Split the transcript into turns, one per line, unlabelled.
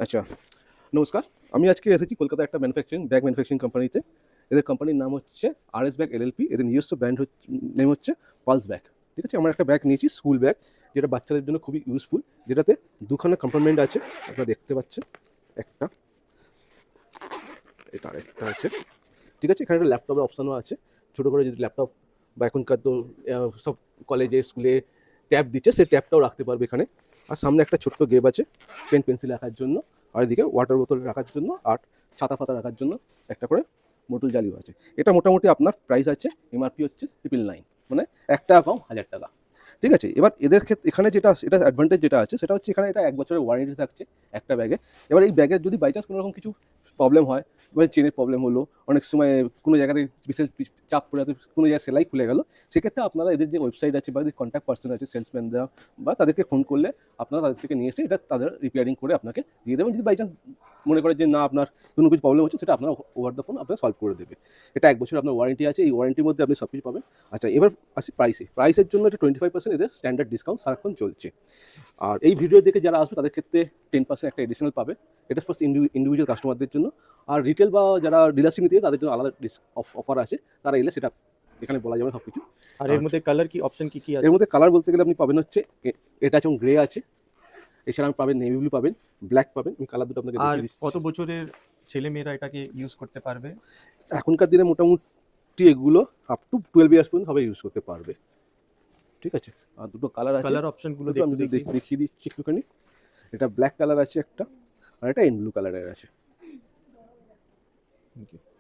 আচ্ছা, নমস্কার। আমি আজকে এসেছি কলকাতায় একটা ব্যাগ ম্যানুফ্যাকচারিং কোম্পানিতে। এদের কোম্পানির নাম হচ্ছে আরএস ব্যাগ এলএলপি। এদের নিজস্ব ব্র্যান্ড নেম হচ্ছে পালস ব্যাগ। ঠিক আছে? আমরা একটা ব্যাগ নিয়েছি, স্কুল ব্যাগ, যেটা বাচ্চাদের জন্য খুবই ইউজফুল, যেটাতে দুখানা কম্পার্টমেন্ট আছে। আপনারা দেখতে পাচ্ছেন, একটা, এটা আরেকটা আছে। ঠিক আছে? এখানে একটা ল্যাপটপের অপশনও আছে। ছোটো করে যদি ল্যাপটপ বা এখনকার তো সব কলেজে, স্কুলে ট্যাব দিচ্ছে, সেই ট্যাবটাও রাখতে পারবে এখানে। আর সামনে একটা ছোট্ট গেব আছে পেন পেন্সিল রাখার জন্য, আর এদিকে ওয়াটার বোতল রাখার জন্য, আর ছাতা ফাতা রাখার জন্য একটা করে মোটুল জালিও আছে। এটা মোটামুটি আপনার প্রাইস আছে, এমআরপি হচ্ছে 999, মানে 1 টাকা কম 1000 টাকা। ঠিক আছে? এবার এদের ক্ষেত্রে এখানে যেটা এটা অ্যাডভান্টেজ যেটা আছে, সেটা হচ্ছে এখানে এটা 1 বছরের ওয়ারেন্টি থাকছে একটা ব্যাগে। এবার এই ব্যাগের যদি বাই চান্স কোনো রকম কিছু প্রবলেম হয়, বা চেনের প্রবলেম হলো, অনেক সময় কোনো জায়গাতে বিশেষ চাপ পড়ে কোনো জায়গায় সেলাই খুলে গেল, সেক্ষেত্রে আপনারা এদের যে ওয়েবসাইট আছে বা এদের কন্ট্যাক্ট পার্সন আছে, সেলসম্যানরা, বা তাদেরকে ফোন করলে আপনারা তাদের থেকে নিয়ে এসে এটা তাদের রিপেয়ারিং করে আপনাকে দিয়ে দেবেন। যদি বাই চান্স মনে করে যে না, আপনার কোনো কিছু প্রবলেম হচ্ছে, সেটা আপনার ওভার দ্য ফোন আপনার সলভ করে দেবে। এটা 1 বছর আপনার ওয়ারেন্টি আছে, এই ওয়ারেন্টির মধ্যে আপনি সব কিছু পাবেন। আচ্ছা, এবার আসি প্রাইসের জন্য এটা 25% এদের স্ট্যান্ডার্ড ডিসকাউন্ট সারাক্ষণ চলছে। আর এই ভিডিও দেখে যারা আসবে তাদের ক্ষেত্রে 10% একটা এডিশনাল পাবে। এটা ফার্স্ট ইন্ডিভিজুয়াল কাস্টমারদের জন্য। আর রিটেল বা যারা ডিলারশিপ নিতে, তাদের জন্য আলাদা অফার আছে। তারা এলে সেটা এখানে বলা যাবে সব কিছু।
আর এর মধ্যে কালার কি অপশন কি
এর
আছে?
মধ্যে কালার বলতে গেলে আপনি পাবেন হচ্ছে এটা আছে, গ্রে আছে, এছাড়া পাবেন নেভি ব্লু, পাবেন ব্ল্যাক, পাবেন। আমি কালার দুটো আপনাকে
আর
দেখিয়ে দিচ্ছি।
কত বছরের ছেলেমেয়েরা এটাকে ইউজ করতে পারবে?
এখনকার দিনে মোটামুটি এগুলো আপ টু 12 ইয়ার্স পর্যন্ত সবাই ইউজ করতে পারবে। ঠিক আছে? আর দুটো কালার আছে,
কালার অপশনগুলো
দুটো আমি
একটু দেখি।
দেখিয়ে দিচ্ছি একটুখানি। এটা ব্ল্যাক কালার আছে একটা, আর এটা ইন ব্লু কালারের আছে।
Thank you.